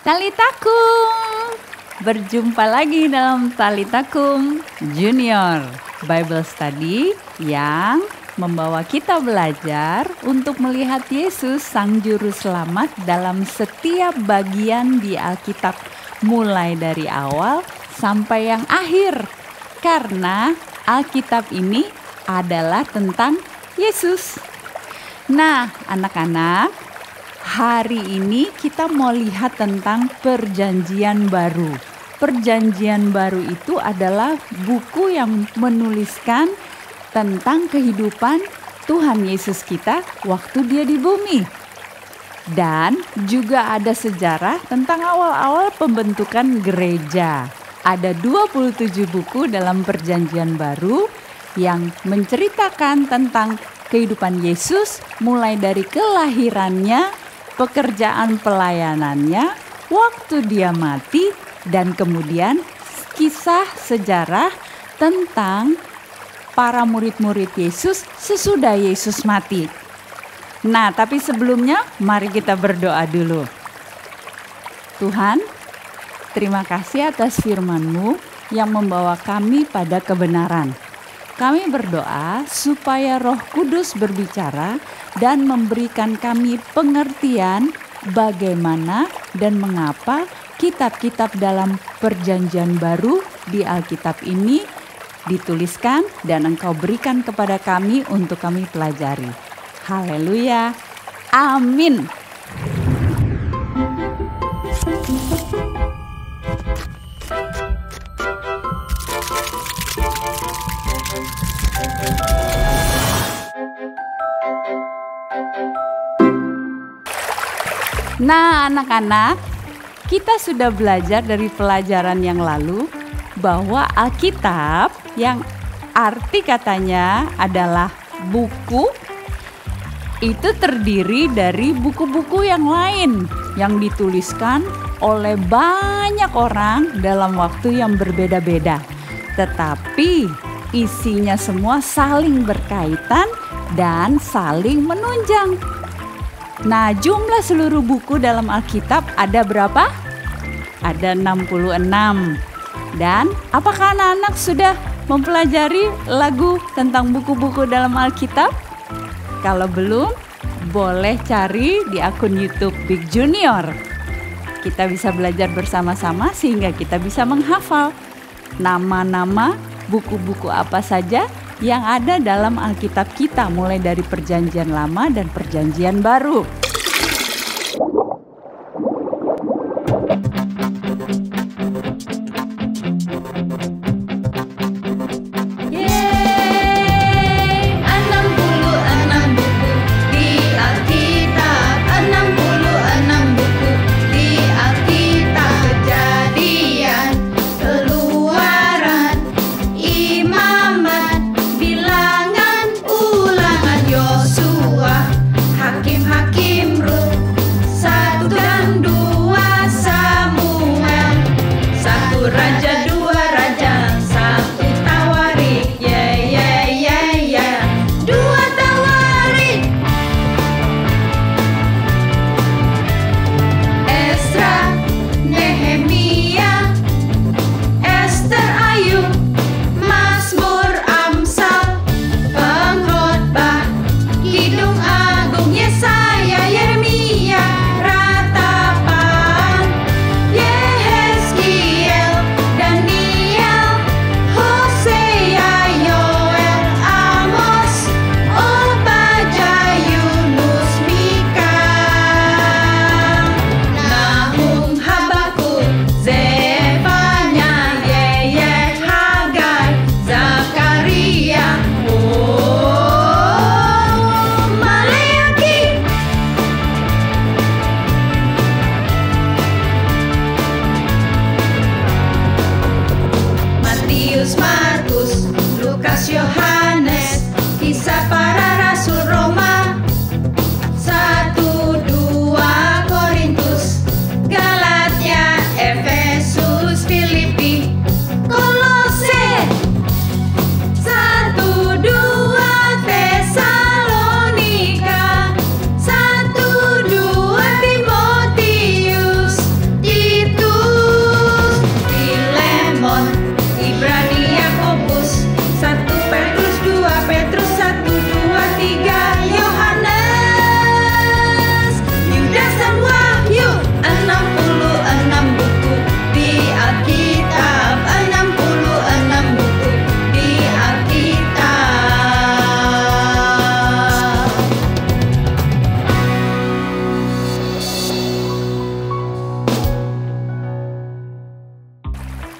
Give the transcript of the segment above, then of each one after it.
Talitakum. Berjumpa lagi dalam Talitakum Junior Bible Study yang membawa kita belajar untuk melihat Yesus Sang Juru Selamat dalam setiap bagian di Alkitab, mulai dari awal sampai yang akhir. Karena Alkitab ini adalah tentang Yesus. Nah, anak-anak, hari ini kita mau lihat tentang Perjanjian Baru. Perjanjian Baru itu adalah buku yang menuliskan tentang kehidupan Tuhan Yesus kita waktu dia di bumi. Dan juga ada sejarah tentang awal-awal pembentukan gereja. Ada 27 buku dalam Perjanjian Baru yang menceritakan tentang kehidupan Yesus mulai dari kelahirannya, pekerjaan pelayanannya, waktu dia mati, dan kemudian kisah sejarah tentang para murid-murid Yesus sesudah Yesus mati. Nah, tapi sebelumnya mari kita berdoa dulu. Tuhan, terima kasih atas firman-Mu yang membawa kami pada kebenaran. Kami berdoa supaya Roh Kudus berbicara dan memberikan kami pengertian bagaimana dan mengapa kitab-kitab dalam Perjanjian Baru di Alkitab ini dituliskan dan Engkau berikan kepada kami untuk kami pelajari. Haleluya. Amin. Nah, anak-anak, kita sudah belajar dari pelajaran yang lalu bahwa Alkitab yang arti katanya adalah buku itu terdiri dari buku-buku yang lain yang dituliskan oleh banyak orang dalam waktu yang berbeda-beda. Tetapi isinya semua saling berkaitan dan saling menunjang. Nah, jumlah seluruh buku dalam Alkitab ada berapa? Ada 66. Dan apakah anak-anak sudah mempelajari lagu tentang buku-buku dalam Alkitab? Kalau belum, boleh cari di akun YouTube Big Junior. Kita bisa belajar bersama-sama sehingga kita bisa menghafal nama-nama buku-buku apa saja yang ada dalam Alkitab kita, mulai dari Perjanjian Lama dan Perjanjian Baru. Hakim-hakim Rut 1 dan 2 Samuel.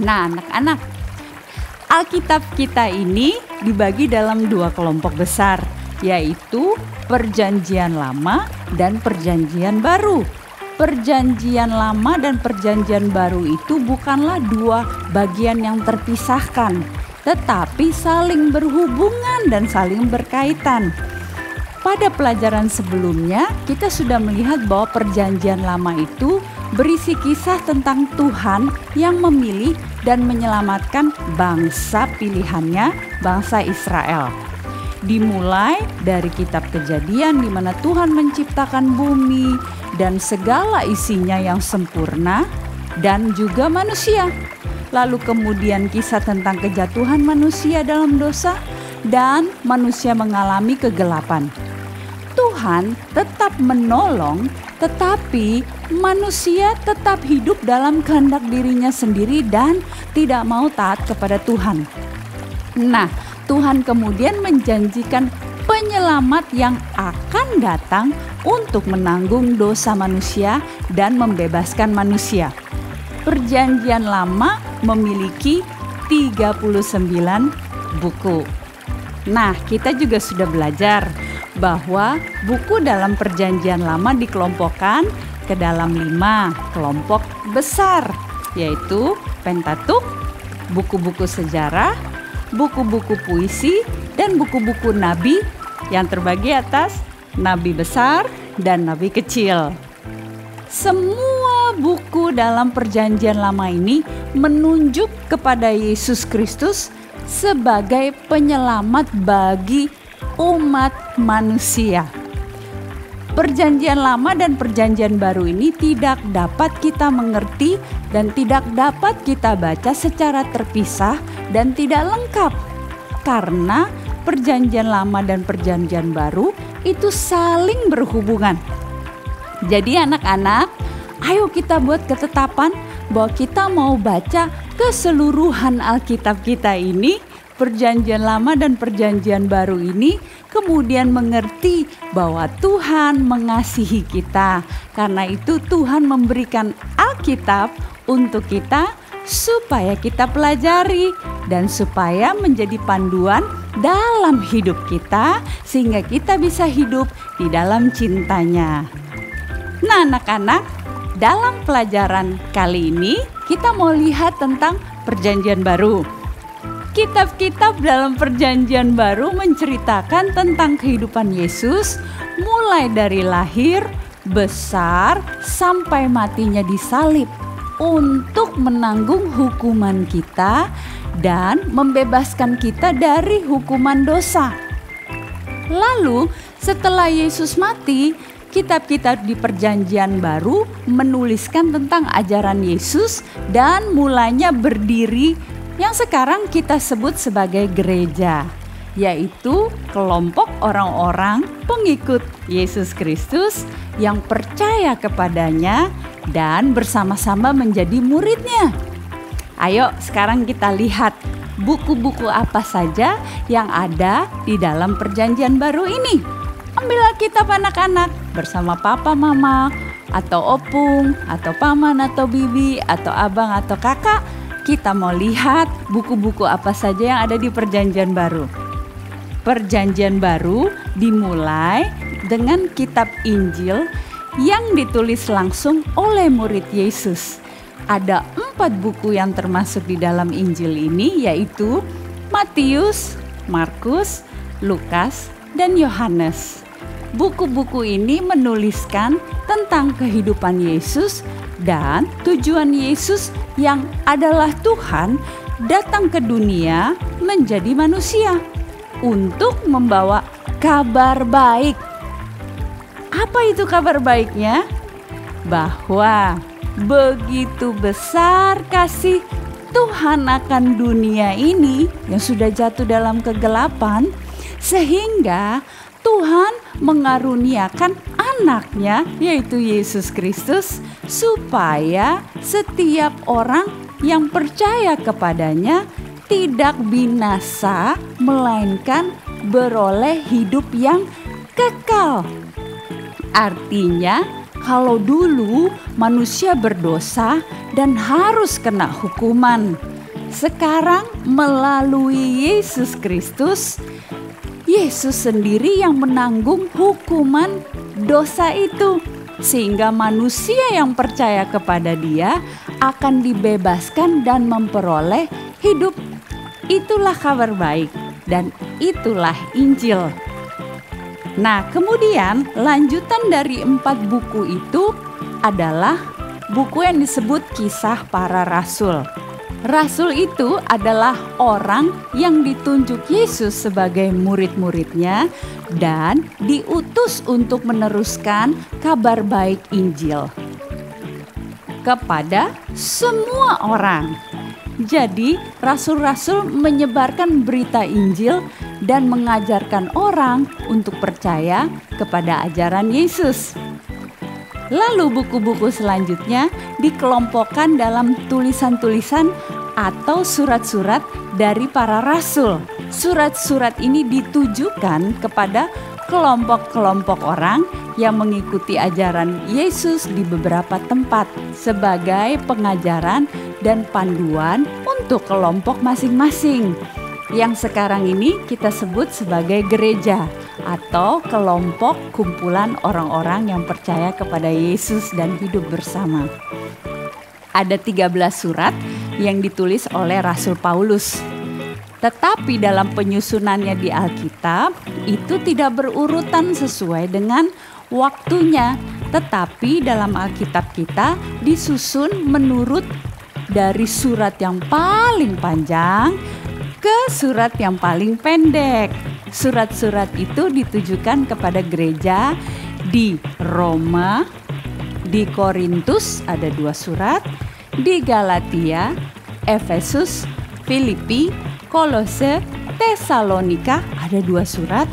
Nah, anak-anak, Alkitab kita ini dibagi dalam 2 kelompok besar, yaitu Perjanjian Lama dan Perjanjian Baru. Perjanjian Lama dan Perjanjian Baru itu bukanlah 2 bagian yang terpisahkan, tetapi saling berhubungan dan saling berkaitan. Pada pelajaran sebelumnya, kita sudah melihat bahwa Perjanjian Lama itu berisi kisah tentang Tuhan yang memilih dan menyelamatkan bangsa pilihannya, bangsa Israel. Dimulai dari kitab Kejadian di mana Tuhan menciptakan bumi dan segala isinya yang sempurna dan juga manusia. Lalu kemudian kisah tentang kejatuhan manusia dalam dosa dan manusia mengalami kegelapan. Tuhan tetap menolong, tetapi manusia tetap hidup dalam kehendak dirinya sendiri dan tidak mau taat kepada Tuhan. Nah, Tuhan kemudian menjanjikan penyelamat yang akan datang untuk menanggung dosa manusia dan membebaskan manusia. Perjanjian Lama memiliki 39 buku. Nah, kita juga sudah belajar bahwa buku dalam Perjanjian Lama dikelompokkan ke dalam 5 kelompok besar, yaitu Pentatuk, buku-buku sejarah, buku-buku puisi, dan buku-buku nabi yang terbagi atas nabi besar dan nabi kecil. Semua buku dalam Perjanjian Lama ini menunjuk kepada Yesus Kristus sebagai penyelamat bagi umat manusia. Perjanjian Lama dan Perjanjian Baru ini tidak dapat kita mengerti dan tidak dapat kita baca secara terpisah dan tidak lengkap, karena Perjanjian Lama dan Perjanjian Baru itu saling berhubungan. Jadi anak-anak, ayo kita buat ketetapan bahwa kita mau baca keseluruhan Alkitab kita ini, Perjanjian Lama dan Perjanjian Baru ini, kemudian mengerti bahwa Tuhan mengasihi kita. Karena itu Tuhan memberikan Alkitab untuk kita supaya kita pelajari dan supaya menjadi panduan dalam hidup kita sehingga kita bisa hidup di dalam cintanya. Nah, anak-anak, dalam pelajaran kali ini kita mau lihat tentang Perjanjian Baru. Kitab-kitab dalam Perjanjian Baru menceritakan tentang kehidupan Yesus mulai dari lahir, besar, sampai matinya di salib untuk menanggung hukuman kita dan membebaskan kita dari hukuman dosa. Lalu setelah Yesus mati, kitab-kitab di Perjanjian Baru menuliskan tentang ajaran Yesus dan mulanya berdiri yang sekarang kita sebut sebagai gereja, yaitu kelompok orang-orang pengikut Yesus Kristus yang percaya kepadanya dan bersama-sama menjadi muridnya. Ayo sekarang kita lihat buku-buku apa saja yang ada di dalam Perjanjian Baru ini. Ambil Alkitab anak-anak bersama papa, mama, atau opung, atau paman, atau bibi, atau abang, atau kakak. Kita mau lihat buku-buku apa saja yang ada di Perjanjian Baru. Perjanjian Baru dimulai dengan kitab Injil yang ditulis langsung oleh murid Yesus. Ada 4 buku yang termasuk di dalam Injil ini, yaitu Matius, Markus, Lukas, dan Yohanes. Buku-buku ini menuliskan tentang kehidupan Yesus dan tujuan Yesus yang adalah Tuhan datang ke dunia menjadi manusia untuk membawa kabar baik. Apa itu kabar baiknya? Bahwa begitu besar kasih Tuhan akan dunia ini yang sudah jatuh dalam kegelapan, sehingga Tuhan mengaruniakan anaknya yaitu Yesus Kristus supaya setiap orang yang percaya kepadanya tidak binasa melainkan beroleh hidup yang kekal. Artinya kalau dulu manusia berdosa dan harus kena hukuman, sekarang melalui Yesus Kristus, Yesus sendiri yang menanggung hukuman dosa itu, sehingga manusia yang percaya kepada Dia akan dibebaskan dan memperoleh hidup. Itulah kabar baik dan itulah Injil. Nah, kemudian lanjutan dari 4 buku itu adalah buku yang disebut Kisah Para Rasul. Rasul itu adalah orang yang ditunjuk Yesus sebagai murid-muridnya dan diutus untuk meneruskan kabar baik Injil kepada semua orang. Jadi, rasul-rasul menyebarkan berita Injil dan mengajarkan orang untuk percaya kepada ajaran Yesus. Lalu buku-buku selanjutnya dikelompokkan dalam tulisan-tulisan atau surat-surat dari para rasul. Surat-surat ini ditujukan kepada kelompok-kelompok orang yang mengikuti ajaran Yesus di beberapa tempat sebagai pengajaran dan panduan untuk kelompok masing-masing. Yang sekarang ini kita sebut sebagai gereja atau kelompok kumpulan orang-orang yang percaya kepada Yesus dan hidup bersama. Ada 13 surat yang ditulis oleh Rasul Paulus. Tetapi dalam penyusunannya di Alkitab itu tidak berurutan sesuai dengan waktunya. Tetapi dalam Alkitab kita disusun menurut dari surat yang paling panjang ke surat yang paling pendek. Surat-surat itu ditujukan kepada gereja di Roma, di Korintus ada 2 surat, di Galatia, Efesus, Filipi, Kolose, Tesalonika ada 2 surat.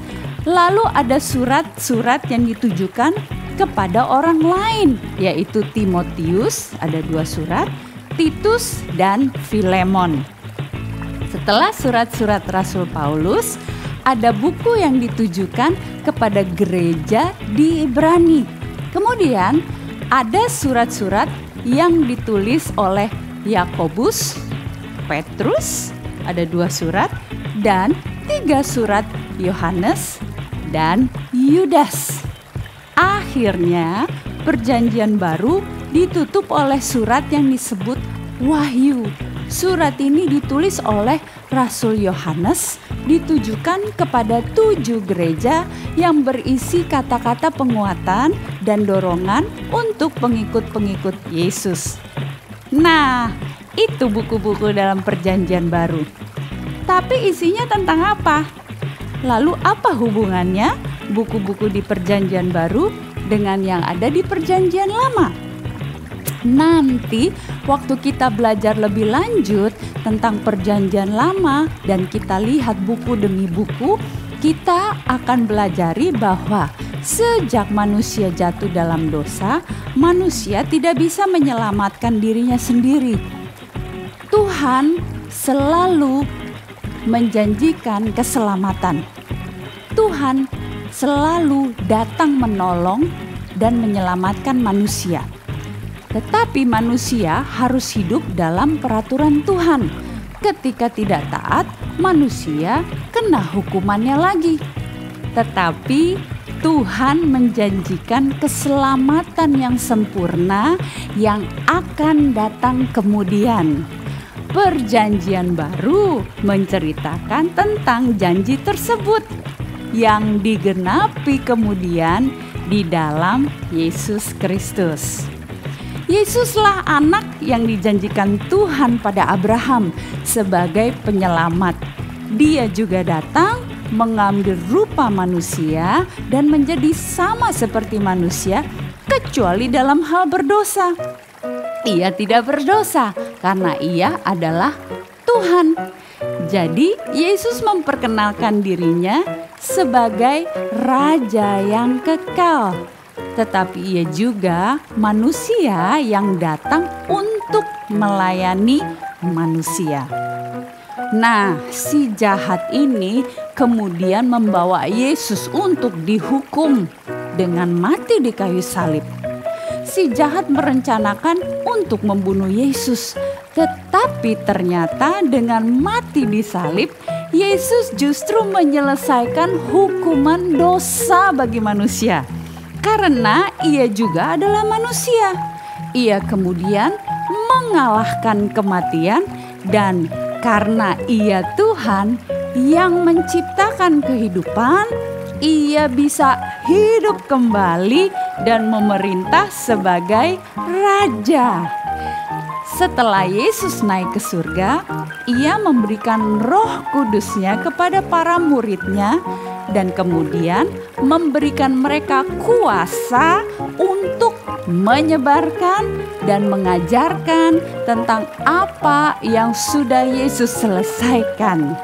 Lalu ada surat-surat yang ditujukan kepada orang lain, yaitu Timotius ada 2 surat, Titus dan Filemon. Setelah surat-surat Rasul Paulus, ada buku yang ditujukan kepada gereja di Ibrani. Kemudian ada surat-surat yang ditulis oleh Yakobus, Petrus, ada 2 surat, dan 3 surat Yohanes dan Yudas. Akhirnya Perjanjian Baru ditutup oleh surat yang disebut Wahyu. Surat ini ditulis oleh Rasul Yohanes, ditujukan kepada 7 gereja yang berisi kata-kata penguatan dan dorongan untuk pengikut-pengikut Yesus. Nah, itu buku-buku dalam Perjanjian Baru. Tapi isinya tentang apa? Lalu apa hubungannya buku-buku di Perjanjian Baru dengan yang ada di Perjanjian Lama? Nanti waktu kita belajar lebih lanjut tentang Perjanjian Lama dan kita lihat buku demi buku, kita akan belajari bahwa sejak manusia jatuh dalam dosa, manusia tidak bisa menyelamatkan dirinya sendiri. Tuhan selalu menjanjikan keselamatan. Tuhan selalu datang menolong dan menyelamatkan manusia. Tetapi manusia harus hidup dalam peraturan Tuhan. Ketika tidak taat, manusia kena hukumannya lagi. Tetapi Tuhan menjanjikan keselamatan yang sempurna yang akan datang kemudian. Perjanjian Baru menceritakan tentang janji tersebut yang digenapi kemudian di dalam Yesus Kristus. Yesuslah anak yang dijanjikan Tuhan pada Abraham sebagai penyelamat. Dia juga datang mengambil rupa manusia dan menjadi sama seperti manusia kecuali dalam hal berdosa. Ia tidak berdosa karena ia adalah Tuhan. Jadi Yesus memperkenalkan dirinya sebagai Raja yang kekal. Tetapi ia juga manusia yang datang untuk melayani manusia. Nah, si jahat ini kemudian membawa Yesus untuk dihukum dengan mati di kayu salib. Si jahat merencanakan untuk membunuh Yesus Tetapi ternyata dengan mati di salib, Yesus justru menyelesaikan hukuman dosa bagi manusia. Karena ia juga adalah manusia. Ia kemudian mengalahkan kematian, dan karena ia Tuhan yang menciptakan kehidupan, ia bisa hidup kembali dan memerintah sebagai raja. Setelah Yesus naik ke surga, ia memberikan Roh Kudus-Nya kepada para murid-Nya dan kemudian memberikan mereka kuasa untuk menyebarkan dan mengajarkan tentang apa yang sudah Yesus selesaikan.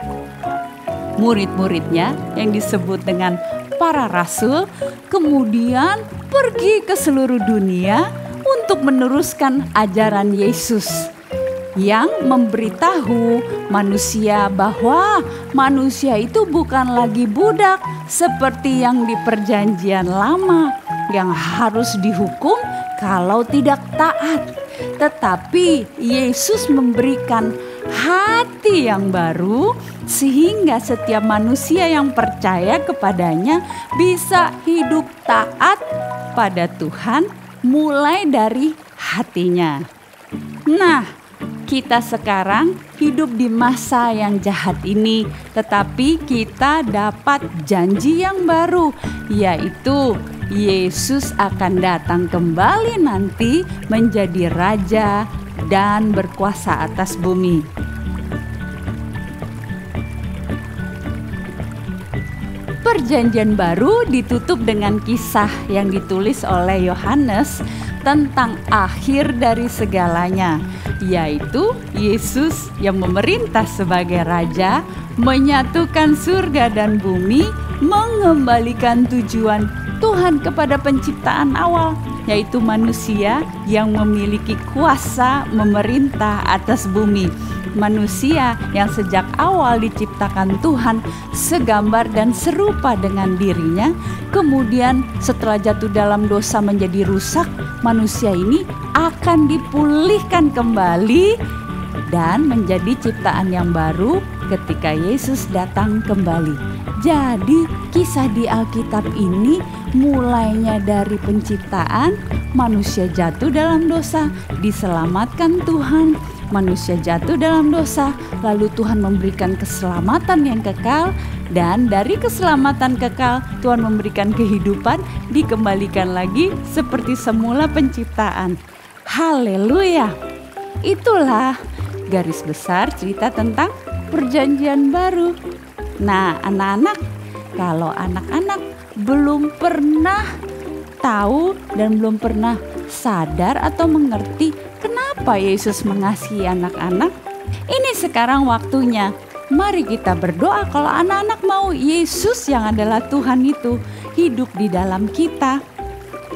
Murid-murid-Nya yang disebut dengan para rasul kemudian pergi ke seluruh dunia untuk meneruskan ajaran Yesus yang memberitahu manusia bahwa manusia itu bukan lagi budak seperti yang di Perjanjian Lama yang harus dihukum kalau tidak taat. Tetapi Yesus memberikan hati yang baru sehingga setiap manusia yang percaya kepadanya bisa hidup taat pada Tuhan mulai dari hatinya. Nah, kita sekarang hidup di masa yang jahat ini, tetapi kita dapat janji yang baru, yaitu Yesus akan datang kembali nanti menjadi raja dan berkuasa atas bumi. Perjanjian Baru ditutup dengan kisah yang ditulis oleh Yohanes tentang akhir dari segalanya, yaitu Yesus yang memerintah sebagai raja, menyatukan surga dan bumi, mengembalikan tujuan Tuhan kepada penciptaan awal, yaitu manusia yang memiliki kuasa memerintah atas bumi. Manusia yang sejak awal diciptakan Tuhan segambar dan serupa dengan dirinya, kemudian setelah jatuh dalam dosa menjadi rusak, manusia ini akan dipulihkan kembali dan menjadi ciptaan yang baru ketika Yesus datang kembali. Jadi kisah di Alkitab ini mulainya dari penciptaan, manusia jatuh dalam dosa, diselamatkan Tuhan. Manusia jatuh dalam dosa, lalu Tuhan memberikan keselamatan yang kekal, dan dari keselamatan kekal Tuhan memberikan kehidupan, dikembalikan lagi seperti semula penciptaan. Haleluya! Itulah garis besar cerita tentang Perjanjian Baru. Nah, anak-anak, kalau anak-anak belum pernah tahu dan belum pernah sadar atau mengerti kenapa Yesus mengasihi anak-anak, ini sekarang waktunya. Mari kita berdoa kalau anak-anak mau Yesus yang adalah Tuhan itu hidup di dalam kita.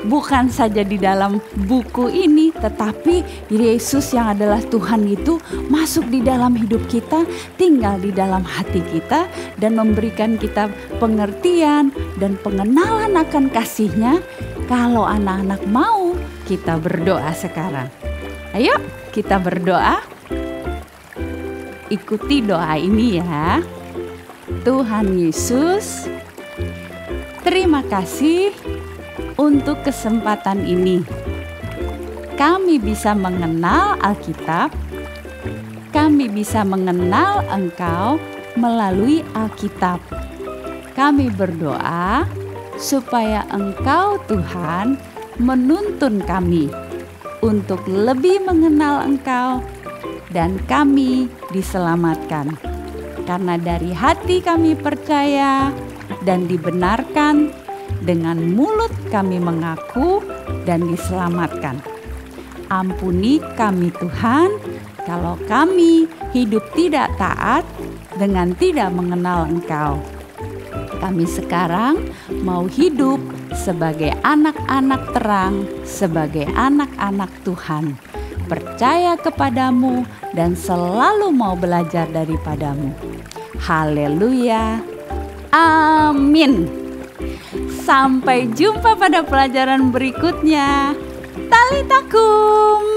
Bukan saja di dalam buku ini, tetapi Yesus yang adalah Tuhan itu masuk di dalam hidup kita, tinggal di dalam hati kita, dan memberikan kita pengertian dan pengenalan akan kasih-Nya. Kalau anak-anak mau, kita berdoa sekarang. Ayo kita berdoa. Ikuti doa ini ya. Tuhan Yesus, terima kasih untuk kesempatan ini. Kami bisa mengenal Alkitab, kami bisa mengenal Engkau melalui Alkitab. Kami berdoa supaya Engkau Tuhan menuntun kami untuk lebih mengenal Engkau dan kami diselamatkan. Karena dari hati kami percaya dan dibenarkan, dengan mulut kami mengaku dan diselamatkan. Ampuni kami Tuhan, kalau kami hidup tidak taat dengan tidak mengenal Engkau. Kami sekarang mau hidup sebagai anak-anak terang, sebagai anak-anak Tuhan. Percaya kepadamu dan selalu mau belajar daripadamu. Haleluya. Amin. Sampai jumpa pada pelajaran berikutnya. Talita kum.